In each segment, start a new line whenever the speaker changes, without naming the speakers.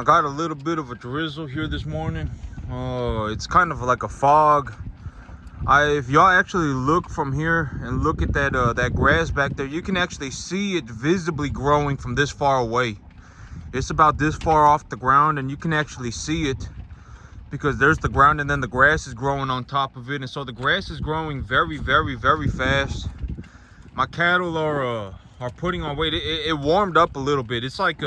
I got a little bit of a drizzle here this morning. It's kind of like a fog. If y'all actually look from here and look at that grass back there, you can actually see it visibly growing from this far away. It's about this far off the ground, and you can actually see it because there's the ground, and then the grass is growing on top of it. And so the grass is growing very, very, very fast. My cattle are putting on weight. It warmed up a little bit. It's like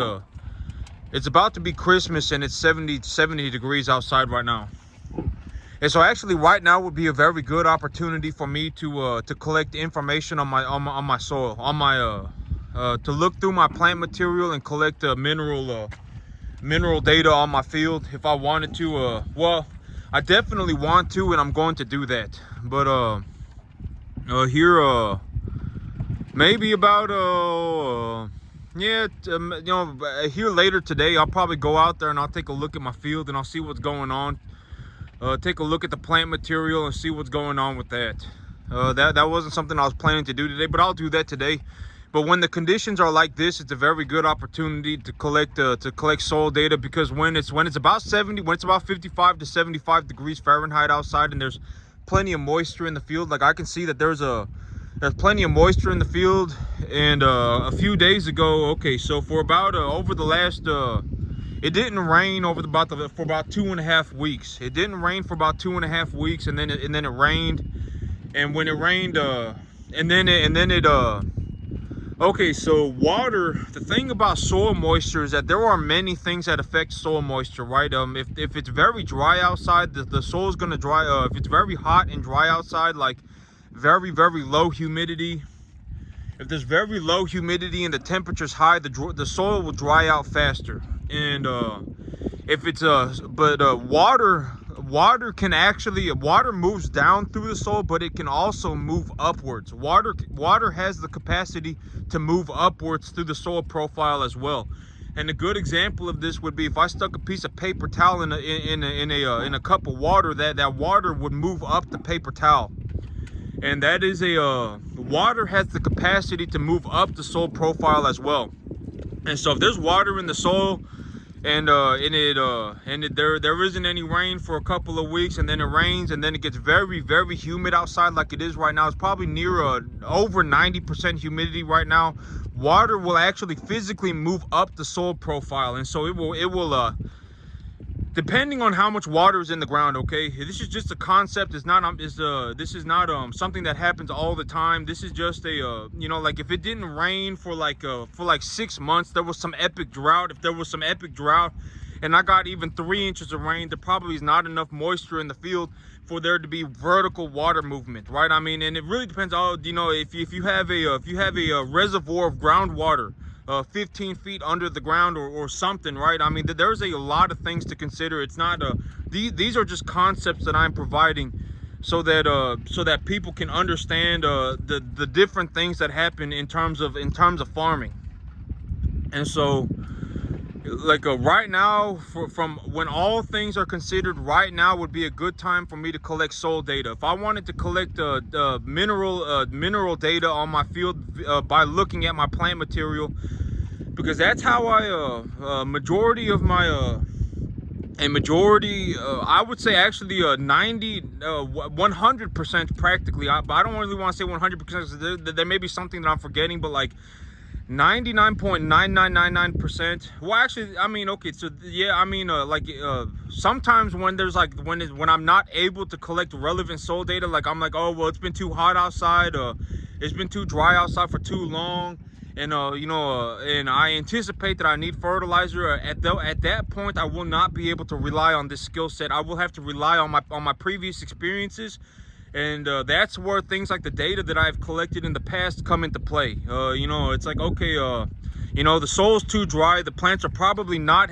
it's about to be Christmas, and it's 70 degrees outside right now. And so actually right now would be a very good opportunity for me to collect information on my soil, to look through my plant material and collect mineral data on my field if I wanted to. Well, I definitely want to, and I'm going to do that. But here maybe about here later today, I'll probably go out there and I'll take a look at my field and I'll see what's going on. Take a look at the plant material and see what's going on with that. That wasn't something I was planning to do today, but I'll do that today. But when the conditions are like this, it's a very good opportunity to collect soil data, because when it's about 55 to 75 degrees Fahrenheit outside and there's plenty of moisture in the field, like I can see that there's plenty of moisture in the field. And a few days ago, okay, so for about over the last it didn't rain for about 2.5 weeks. It didn't rain for about 2.5 weeks, and then it rained. And when it rained, okay, so water. The thing about soil moisture is that there are many things that affect soil moisture, right? If it's very dry outside, the soil is gonna dry. If it's very hot and dry outside, like very, very low humidity. If there's very low humidity and the temperature's high, the soil will dry out faster. And if it's water moves down through the soil, but it can also move upwards. Water has the capacity to move upwards through the soil profile as well. And a good example of this would be if I stuck a piece of paper towel in a cup of water, that water would move up the paper towel. And that is water has the capacity to move up the soil profile as well. And so if there's water in the soil, and there isn't any rain for a couple of weeks, and then it rains, and then it gets very, very humid outside like it is right now. It's probably near over 90% humidity right now. Water will actually physically move up the soil profile, and so it will depending on how much water is in the ground. Okay, this is just a concept. This is not something that happens all the time. This is just like if it didn't rain for like 6 months, there was some epic drought. If there was some epic drought and I got even 3 inches of rain, there probably is not enough moisture in the field for there to be vertical water movement, right? I mean, and it really depends on, if you have a reservoir of groundwater 15 feet under the ground or something, right? I mean, there's a lot of things to consider. It's not these are just concepts that I'm providing so that people can understand the different things that happen in terms of farming. And so like right now, from when all things are considered, right now would be a good time for me to collect soil data. If I wanted to collect mineral data on my field by looking at my plant material, because that's how I I would say actually 100% practically, but I don't really want to say 100% because there may be something that I'm forgetting, but like 99.9999%. Well, actually, I mean, okay, so yeah, I mean, sometimes when when I'm not able to collect relevant soil data, like I'm like, oh well, it's been too hot outside, it's been too dry outside for too long, and and I anticipate that I need fertilizer. At that point, I will not be able to rely on this skill set. I will have to rely on my previous experiences. And that's where things like the data that I've collected in the past come into play. It's like, okay, the soil's too dry. The plants are probably not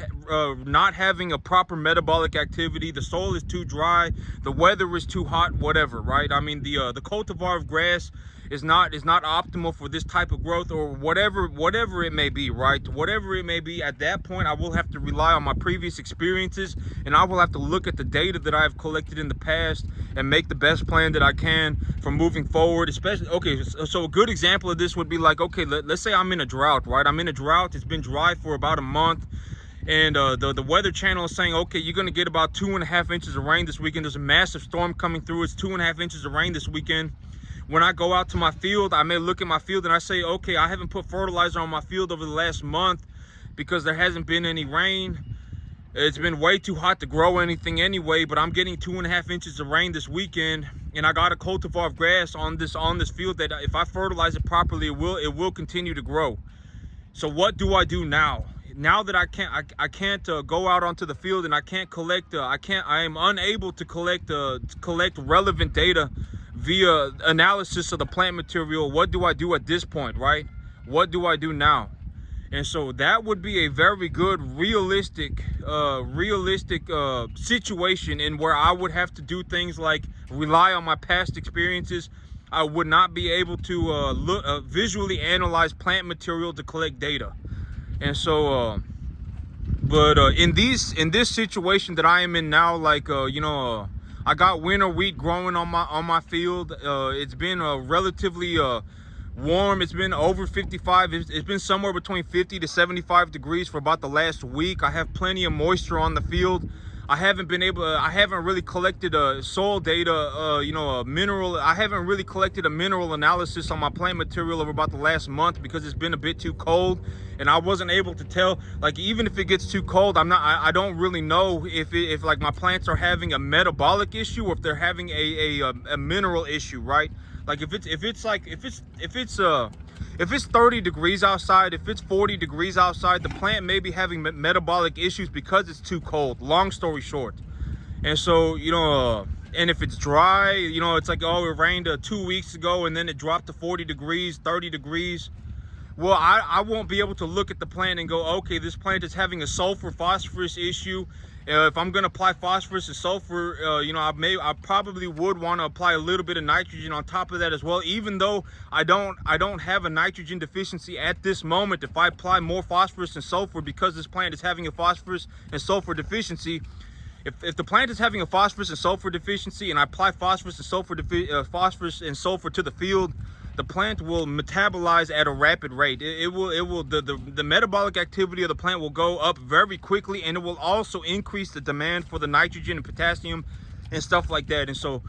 having a proper metabolic activity. The soil is too dry. The weather is too hot. Whatever, right? I mean, the cultivar of grass is not optimal for this type of growth, or whatever it may be, right? Whatever it may be, at that point I will have to rely on my previous experiences, and I will have to look at the data that I've collected in the past and make the best plan that I can for moving forward. Especially, okay, so a good example of this would be like, okay, let's say I'm in a drought, right? I'm in a drought. It's been dry for about a month, and the weather channel is saying, okay, you're gonna get about 2.5 inches of rain this weekend. There's a massive storm coming through. It's 2.5 inches of rain this weekend. When I go out to my field, I may look at my field and I say, okay, I haven't put fertilizer on my field over the last month because there hasn't been any rain. It's been way too hot to grow anything anyway, but I'm getting 2.5 inches of rain this weekend, and I got a cultivar of grass on this field that if I fertilize it properly, it will continue to grow. So what do I do now? Now that I can't go out onto the field and I can't collect, I am unable to collect relevant data via analysis of the plant material. What do I do at this point, right? What do I do now? And so that would be a very good realistic situation in where I would have to do things like rely on my past experiences. I would not be able to visually analyze plant material to collect data. And so in this situation that I am in now, like I got winter wheat growing on my field. It's been relatively warm. It's been over 55. It's been somewhere between 50 to 75 degrees for about the last week. I have plenty of moisture on the field. I haven't really collected soil data, mineral. I haven't really collected a mineral analysis on my plant material over about the last month because it's been a bit too cold, and I wasn't able to tell. Like, even if it gets too cold, I don't really know if like my plants are having a metabolic issue or if they're having a mineral issue, right? Like if it's 30 degrees outside, if it's 40 degrees outside, the plant may be having metabolic issues because it's too cold, long story short. And so, and if it's dry, it's like, oh, it rained 2 weeks ago and then it dropped to 40 degrees, 30 degrees. Well, I won't be able to look at the plant and go, okay, this plant is having a sulfur phosphorus issue. If I'm going to apply phosphorus and sulfur, I probably would want to apply a little bit of nitrogen on top of that as well. Even though I don't have a nitrogen deficiency at this moment, if I apply more phosphorus and sulfur because this plant is having a phosphorus and sulfur deficiency, if the plant is having a phosphorus and sulfur deficiency and I apply phosphorus and sulfur to the field, the plant will metabolize at a rapid rate. The metabolic activity of the plant will go up very quickly, and it will also increase the demand for the nitrogen and potassium and stuff like that. And so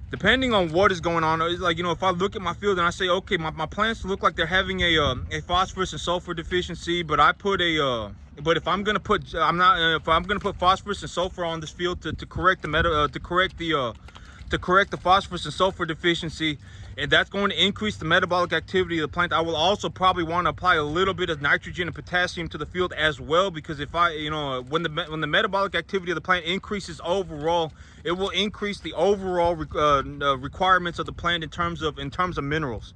depending on what is going on, it's like, if I look at my field and I say, okay, my plants look like they're having a phosphorus and sulfur deficiency, but if I'm gonna put phosphorus and sulfur on this field to correct the phosphorus and sulfur deficiency, and that's going to increase the metabolic activity of the plant, I will also probably want to apply a little bit of nitrogen and potassium to the field as well, because if when the metabolic activity of the plant increases overall, it will increase the overall requirements of the plant in terms of minerals.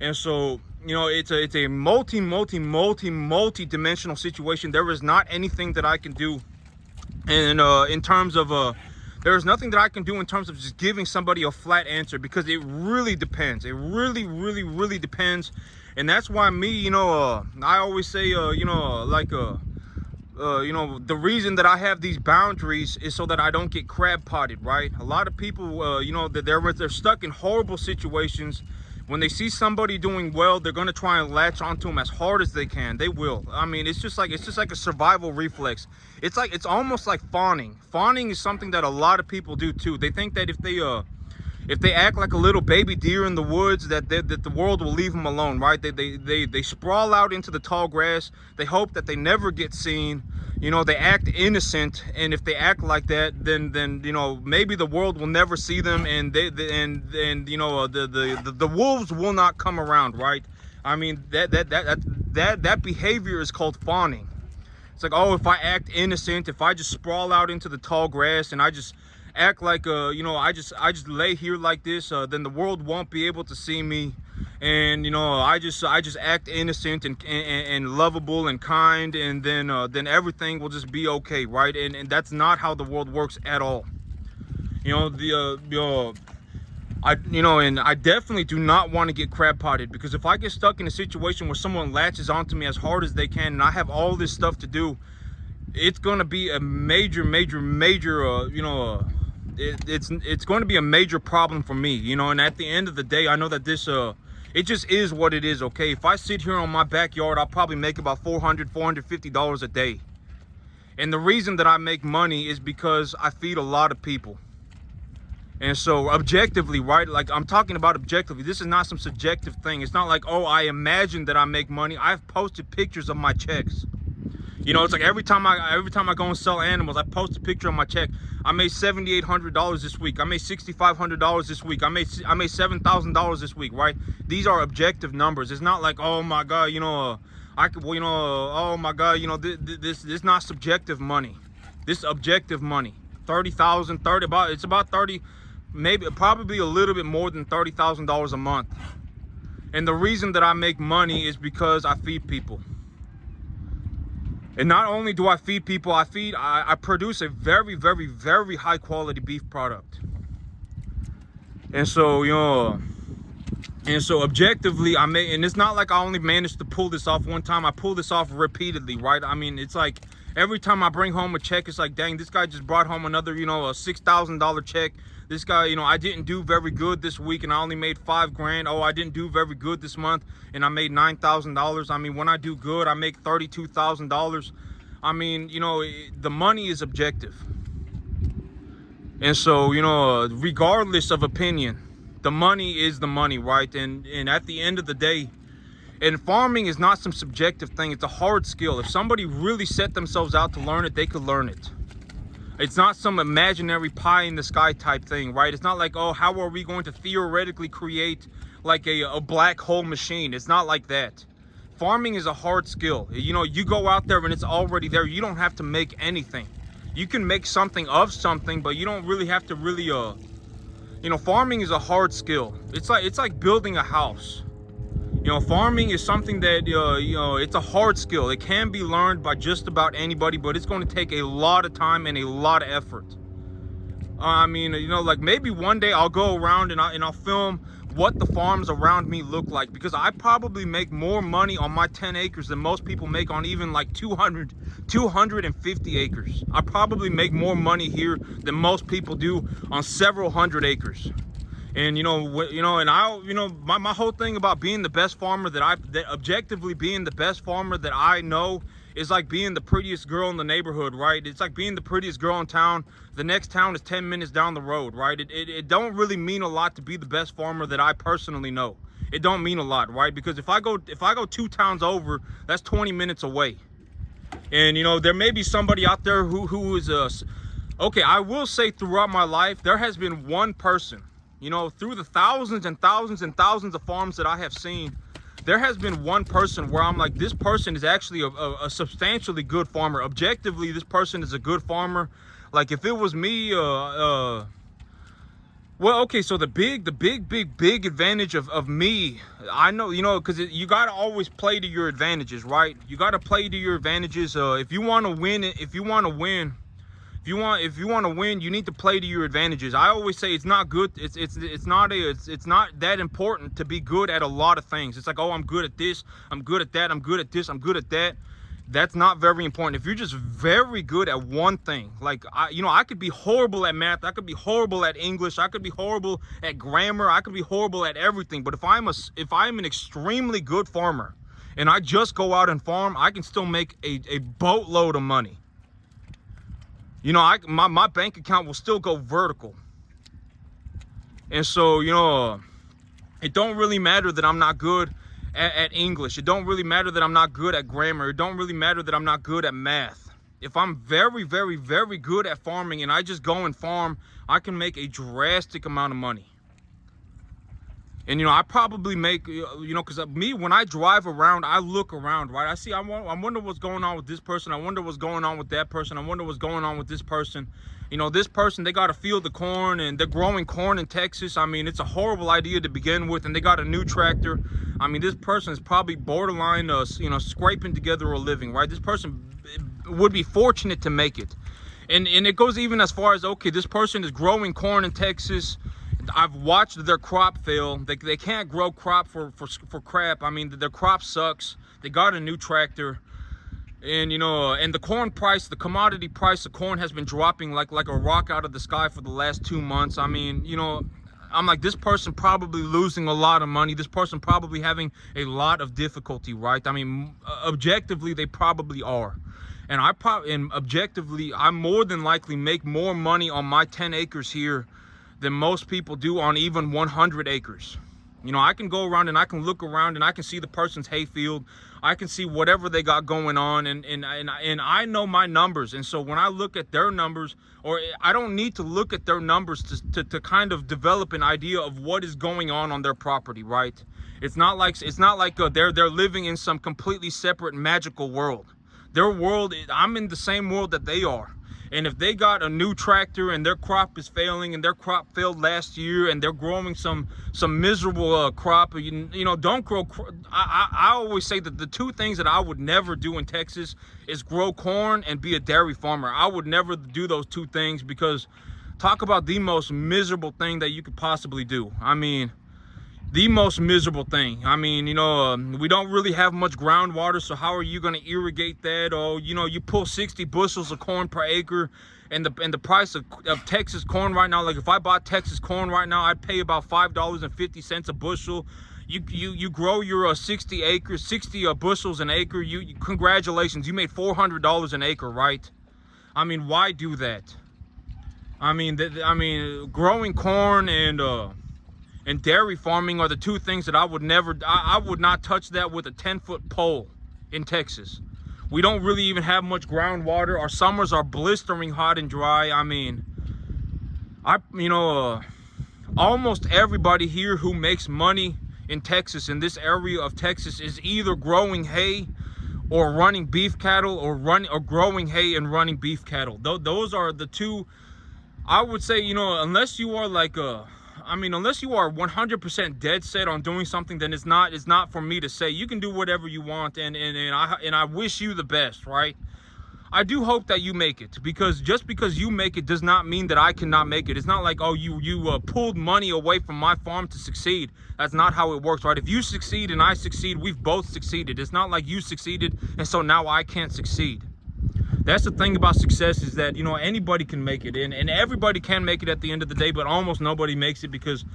And so, it's a multi-dimensional situation. There is not anything that I can do, and in terms of there's nothing that I can do in terms of just giving somebody a flat answer, because it really depends. It really, really, really depends. And that's why I always say, the reason that I have these boundaries is so that I don't get crab potted, right? A lot of people, that they're stuck in horrible situations. When they see somebody doing well, they're gonna try and latch onto them as hard as they can. They will. I mean, it's just like a survival reflex. It's almost like fawning. Fawning is something that a lot of people do too. They think that if they act like a little baby deer in the woods, that the world will leave them alone, right? They sprawl out into the tall grass. They hope that they never get seen. They act innocent, and if they act like that, then maybe the world will never see them, and the wolves will not come around, right? I mean, that behavior is called fawning. It's like, oh, if I act innocent, if I just sprawl out into the tall grass and I just act like I just lay here like this, then the world won't be able to see me. And I just act innocent and lovable and kind, and then everything will just be okay, right? And that's not how the world works at all. I definitely do not want to get crab potted, because if I get stuck in a situation where someone latches onto me as hard as they can and I have all this stuff to do, it's going to be a major it's going to be a major problem for me, and at the end of the day, I know that this it just is what it is. Okay, if I sit here on my backyard, I'll probably make about $450 a day. And the reason that I make money is because I feed a lot of people. And so objectively, right, like I'm talking about objectively, this is not some subjective thing. It's not like, oh, I imagine that I make money. I've posted pictures of my checks. You know, it's like every time I go and sell animals, I post a picture of my check. I made $7,800 this week. I made $6,500 this week. I made $7,000 this week, right? These are objective numbers. It's not like, oh my God, you know, oh my God, you know, this is not subjective money. This is objective money. 30,000, it's about 30, maybe probably a little bit more than $30,000 a month. And the reason that I make money is because I feed people. And not only do I feed people, I produce a very, very, very high quality beef product. And so, you know, and so objectively, and it's not like I only managed to pull this off one time. I pull this off repeatedly, right? I mean, it's like every time I bring home a check, it's like, dang, this guy just brought home another, you know, a $6,000 check. This guy, you know, I didn't do very good this week and I only made $5,000. Oh, I didn't do very good this month and I made $9,000. I mean, when I do good, I make $32,000. I mean, you know, the money is objective. And so, you know, regardless of opinion, the money is the money, right? And at the end of the day, and farming is not some subjective thing. It's a hard skill. If somebody really set themselves out to learn it, they could learn it. It's not some imaginary pie in the sky type thing, right? It's not like, oh, how are we going to theoretically create like a black hole machine? It's not like that. Farming is a hard skill. You know, you go out there and it's already there. You don't have to make anything. You can make something of something, but you don't really have to really, you know, farming is a hard skill. It's like building a house. You know, farming is something that, you know, it's a hard skill. It can be learned by just about anybody, but it's going to take a lot of time and a lot of effort. I mean, you know, like maybe one day I'll go around and I'll film what the farms around me look like, because I probably make more money on my 10 acres than most people make on even like 250 acres. I probably make more money here than most people do on several hundred acres. And my whole thing about being the best farmer that objectively being the best farmer that I know is like being the prettiest girl in the neighborhood, right? It's like being the prettiest girl in town. The next town is 10 minutes down the road, right? It don't really mean a lot to be the best farmer that I personally know. It don't mean a lot, right? Because if I go 2 towns over, that's 20 minutes away. And you know, there may be somebody out there who is okay, I will say throughout my life, there has been one person, you know, through the thousands and thousands and thousands of farms that I have seen, there has been one person where I'm like, this person is actually a substantially good farmer. Objectively, this person is a good farmer. Like if it was me, well, okay, so the big advantage of me, I know, you know, because you got to always play to your advantages, right? You got to play to your advantages. If you want to win, if you want to win, you need to play to your advantages. I always say it's not good. It's not that important to be good at a lot of things. It's like, oh, I'm good at this, I'm good at that, I'm good at this, I'm good at that. That's not very important. If you're just very good at one thing, like I could be horrible at math, I could be horrible at English, I could be horrible at grammar, I could be horrible at everything. But if I'm an extremely good farmer and I just go out and farm, I can still make a boatload of money. You know, my bank account will still go vertical. And so, you know, it don't really matter that I'm not good at English. It don't really matter that I'm not good at grammar. It don't really matter that I'm not good at math. If I'm very, very, very good at farming and I just go and farm, I can make a drastic amount of money. And, you know, I probably make, you know, because me, when I drive around, I look around, right? I wonder what's going on with this person. I wonder what's going on with that person. I wonder what's going on with this person. You know, this person, they got a field of corn and they're growing corn in Texas. I mean, it's a horrible idea to begin with. And they got a new tractor. I mean, this person is probably borderline, you know, scraping together a living, right? This person would be fortunate to make it. And it goes even as far as, okay, this person is growing corn in Texas. I've watched their crop fail. They can't grow crop for crap. I mean, their crop sucks. They got a new tractor. And, you know, and the corn price, the commodity price of corn has been dropping like a rock out of the sky for the last 2 months. I mean, you know, I'm like, this person probably losing a lot of money. This person probably having a lot of difficulty, right? I mean, objectively, they probably are. And objectively, I more than likely make more money on my 10 acres here than most people do on even 100 acres. You know, I can go around and I can look around and I can see the person's hayfield. I can see whatever they got going on, and I know my numbers. And so when I look at their numbers, or I don't need to look at their numbers to kind of develop an idea of what is going on their property, right? It's not like they're living in some completely separate magical world. Their world, I'm in the same world that they are. And if they got a new tractor and their crop is failing, and their crop failed last year, and they're growing some miserable crop, you know, don't grow. I always say that the two things that I would never do in Texas is grow corn and be a dairy farmer. I would never do those two things, because talk about the most miserable thing that you could possibly do. I mean, the most miserable thing. I mean, you know, we don't really have much groundwater, so how are you going to irrigate that? Oh, you know, you pull 60 bushels of corn per acre, and the price of Texas corn right now, like if I bought Texas corn right now, I'd pay about $5.50 a bushel. You grow your 60 bushels an acre. Congratulations, you made $400 an acre, right? I mean, why do that? I mean, growing corn and dairy farming are the two things that I would not touch that with a 10-foot pole in Texas. We don't really even have much groundwater. Our summers are blistering hot and dry. I mean, almost everybody here who makes money in Texas, in this area of Texas, is either growing hay or running beef cattle, or growing hay and running beef cattle. Those are the two. I would say, you know, unless you are like unless you are 100% dead set on doing something, then it's not for me to say. You can do whatever you want, and I wish you the best, right? I do hope that you make it, because just because you make it does not mean that I cannot make it. It's not like, oh, you pulled money away from my farm to succeed. That's not how it works, right? If you succeed and I succeed, we've both succeeded. It's not like you succeeded and so now I can't succeed. That's the thing about success, is that, you know, anybody can make it, and everybody can make it at the end of the day, but almost nobody makes it, because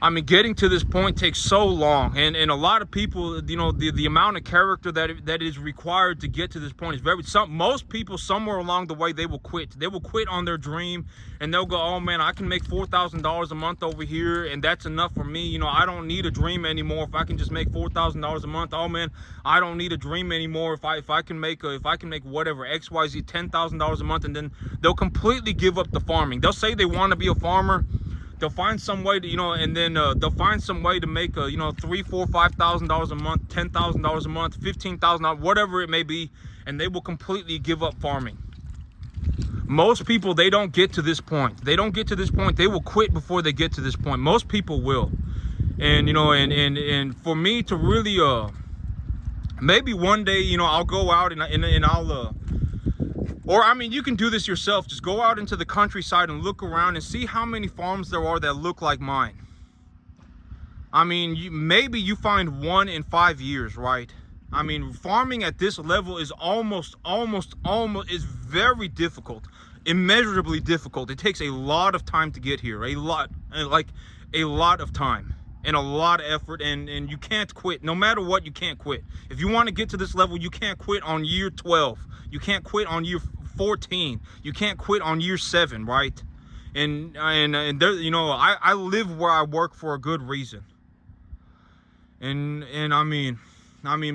I mean, getting to this point takes so long, and a lot of people, you know, the amount of character that is required to get to this point is most people, somewhere along the way, they will quit. They will quit on their dream, and they'll go, oh man, I can make $4,000 a month over here, and that's enough for me. You know, I don't need a dream anymore if I can just make $4,000 a month. Oh man, I don't need a dream anymore if I can make whatever XYZ $10,000 a month, and then they'll completely give up the farming. They'll say they want to be a farmer. They'll find some way to, you know, and then they'll find some way to make you know, $3,000, $4,000, $5,000 a month, $10,000 a month, $15,000, whatever it may be, and they will completely give up farming. Most people, they don't get to this point. They don't get to this point. They will quit before they get to this point. Most people will, and you know, and for me to really maybe one day, you know, I'll go out and I'll or I mean, you can do this yourself. Just go out into the countryside and look around and see how many farms there are that look like mine. I mean, maybe you find one in 5 years, right? I mean, farming at this level is almost is very difficult, immeasurably difficult. It takes a lot of time to get here, a lot of time and a lot of effort, and you can't quit. No matter what, you can't quit. If you want to get to this level, you can't quit on year 12. You can't quit on year 14. You can't quit on year 7, right? And there, you know, I live where I work for a good reason. And I mean,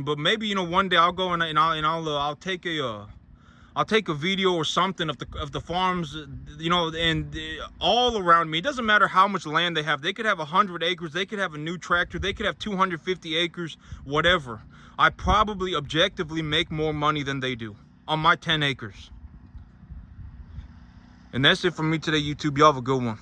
but maybe, you know, one day I'll go and I'll take a video or something of the farms, you know, and all around me. It doesn't matter how much land they have. They could have 100 acres. They could have a new tractor. They could have 250 acres, whatever. I probably objectively make more money than they do on my 10 acres. And that's it for me today, YouTube. Y'all have a good one.